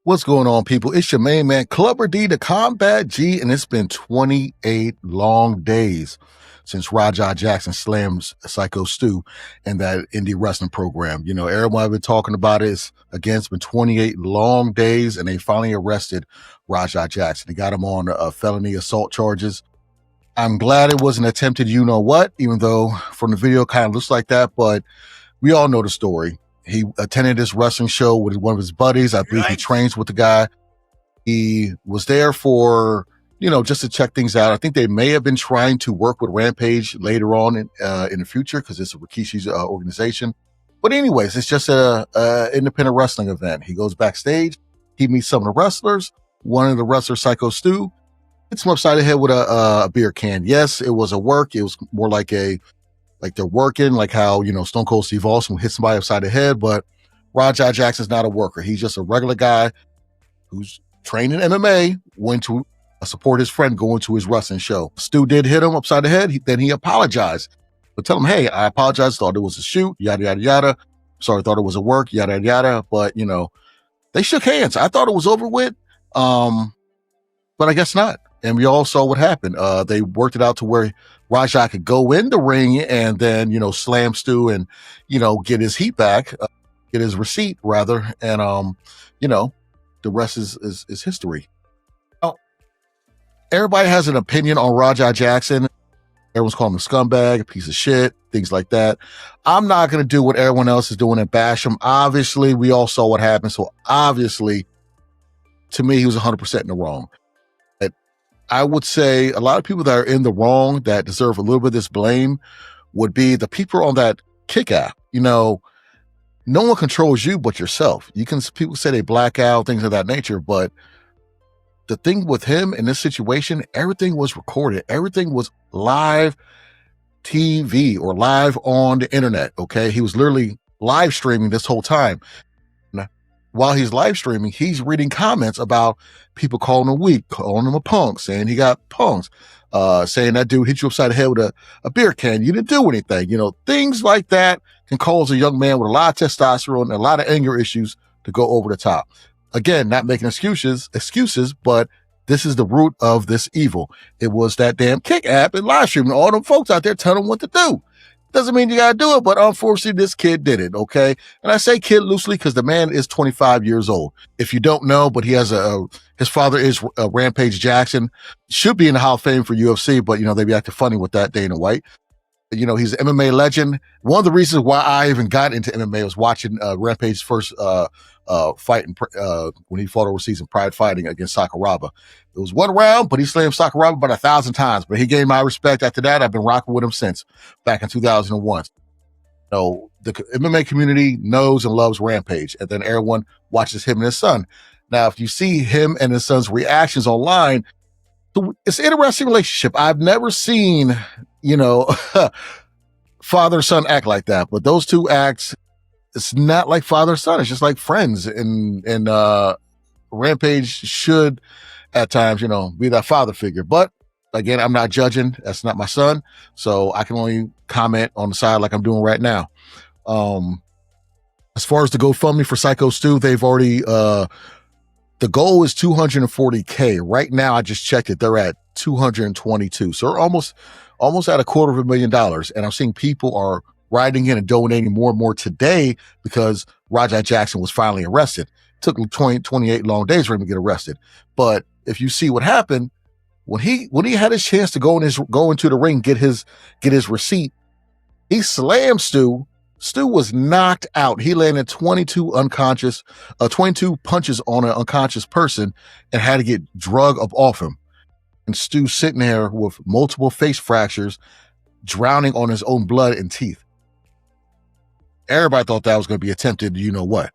What's going on, people? It's your main man, Clubber D, the Combat G, and it's been 28 long days since Raja Jackson slams Psycho Stu in that indie wrestling program. You know, everyone I've been talking about is, again, it's been 28 long days, and they finally arrested Raja Jackson. They got him on felony assault charges. I'm glad it wasn't attempted you-know-what, even though from the video it kind of looks like that, but we all know the story. He attended this wrestling show with one of his buddies. I believe he trains with the guy. He was there for, just to check things out. I think they may have been trying to work with Rampage later on in the future because it's a Rikishi's organization. But anyways, it's just a independent wrestling event. He goes backstage. He meets some of the wrestlers. One of the wrestlers, Psycho Stu, hits him upside the head with a beer can. Yes, it was a work. It was more like they're working, like how, Stone Cold Steve Austin hit somebody upside the head, but Raja Jackson's not a worker. He's just a regular guy who's trained in MMA, went to support his friend going to his wrestling show. Stu did hit him upside the head. Then he apologized. But tell him, hey, I apologize. Thought it was a shoot, yada, yada, yada. Sorry, thought it was a work, yada, yada, yada. But, they shook hands. I thought it was over with, but I guess not. And we all saw what happened. They worked it out to where Raja could go in the ring and then, slam Stu and, get his heat back, get his receipt rather. And, the rest is history. Now, everybody has an opinion on Raja Jackson. Everyone's calling him a scumbag, a piece of shit, things like that. I'm not going to do what everyone else is doing and bash him. Obviously, we all saw what happened. So obviously, to me, he was 100% in the wrong. I would say a lot of people that are in the wrong that deserve a little bit of this blame would be the people on that Kick app. No one controls you but yourself. People say they black out, things of that nature, but the thing with him in this situation, everything was recorded. Everything was live TV or live on the internet, okay? He was literally live streaming this whole time. While he's live streaming, he's reading comments about people calling him weak, calling him a punk, saying he got punks, saying that dude hit you upside the head with a beer can. You didn't do anything. Things like that can cause a young man with a lot of testosterone and a lot of anger issues to go over the top. Again, not making excuses, but this is the root of this evil. It was that damn Kick app and live streaming. All them folks out there telling him what to do. Doesn't mean you got to do it, but unfortunately, this kid did it, okay? And I say kid loosely because the man is 25 years old. If you don't know, but he has his father is Rampage Jackson, should be in the Hall of Fame for UFC, but, they be acting funny with that, Dana White. He's an MMA legend. One of the reasons why I even got into MMA was watching Rampage's first fight when he fought overseas in Pride Fighting against Sakuraba. It was one round, but he slammed Sakuraba about 1,000 times. But he gained my respect after that. I've been rocking with him since back in 2001. So the MMA community knows and loves Rampage, and then everyone watches him and his son. Now, if you see him and his son's reactions online, it's an interesting relationship. I've never seen, father-son act like that. But those two acts, it's not like father-son. It's just like friends. And Rampage should, at times, be that father figure. But again, I'm not judging. That's not my son. So I can only comment on the side like I'm doing right now. As far as the GoFundMe for Psycho Stu, they've already, the goal is $240K. Right now, I just checked it. They're at 222. So they're almost at $250,000. And I'm seeing people are writing in and donating more and more today because Raja Jackson was finally arrested. It took 28 long days for him to get arrested. But if you see what happened, when he had his chance to go into the ring, get his receipt, he slammed Stu. Stu was knocked out. He landed 22 punches on an unconscious person and had to get drug up off him. And Stu sitting there with multiple face fractures, drowning on his own blood and teeth. Everybody thought that was going to be attempted, you-know-what.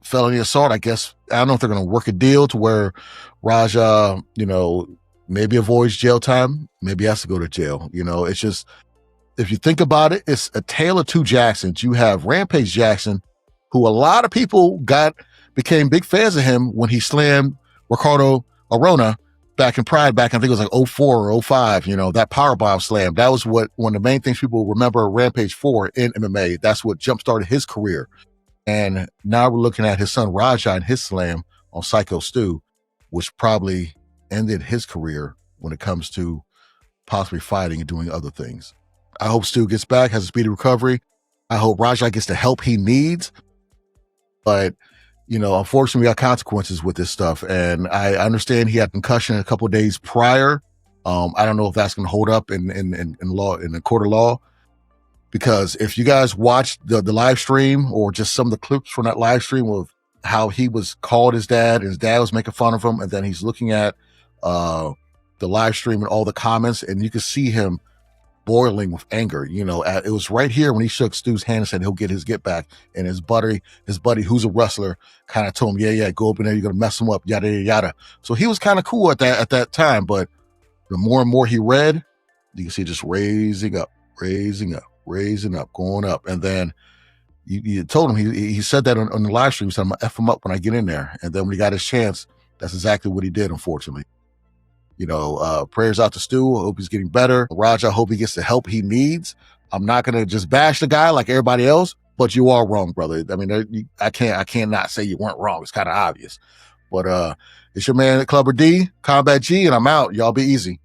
Felony assault, I guess. I don't know if they're going to work a deal to where Raja, maybe avoids jail time. Maybe has to go to jail. It's just, if you think about it, it's a tale of two Jacksons. You have Rampage Jackson, who a lot of people became big fans of him when he slammed Ricardo Arona back in Pride, I think it was like 04 or 05, that powerbomb slam. That was one of the main things people remember Rampage for in MMA. That's what jump-started his career. And now we're looking at his son Raja and his slam on Psycho Stu, which probably ended his career when it comes to possibly fighting and doing other things. I hope Stu gets back, has a speedy recovery. I hope Raja gets the help he needs. But, unfortunately, we got consequences with this stuff. And I understand he had concussion a couple of days prior. I don't know if that's going to hold up in law, in the court of law. Because if you guys watched the live stream or just some of the clips from that live stream of how he was called his dad, and his dad was making fun of him, and then he's looking at the live stream and all the comments, and you can see him boiling with anger. It was right here when he shook Stu's hand and said he'll get his get back, and his buddy who's a wrestler kind of told him, yeah, go up in there, you're gonna mess him up, yada yada yada. So he was kind of cool at that time, but the more and more he read, you can see just raising up, going up. And then you told him, he said that on the live stream, he said, I'm gonna F him up when I get in there. And then when he got his chance, that's exactly what he did, unfortunately. Prayers out to Stu. I hope he's getting better. Raja, I hope he gets the help he needs. I'm not going to just bash the guy like everybody else, but you are wrong, brother. I mean, I can't not say you weren't wrong. It's kind of obvious. But it's your man, Clubber D, Combat G, and I'm out. Y'all be easy.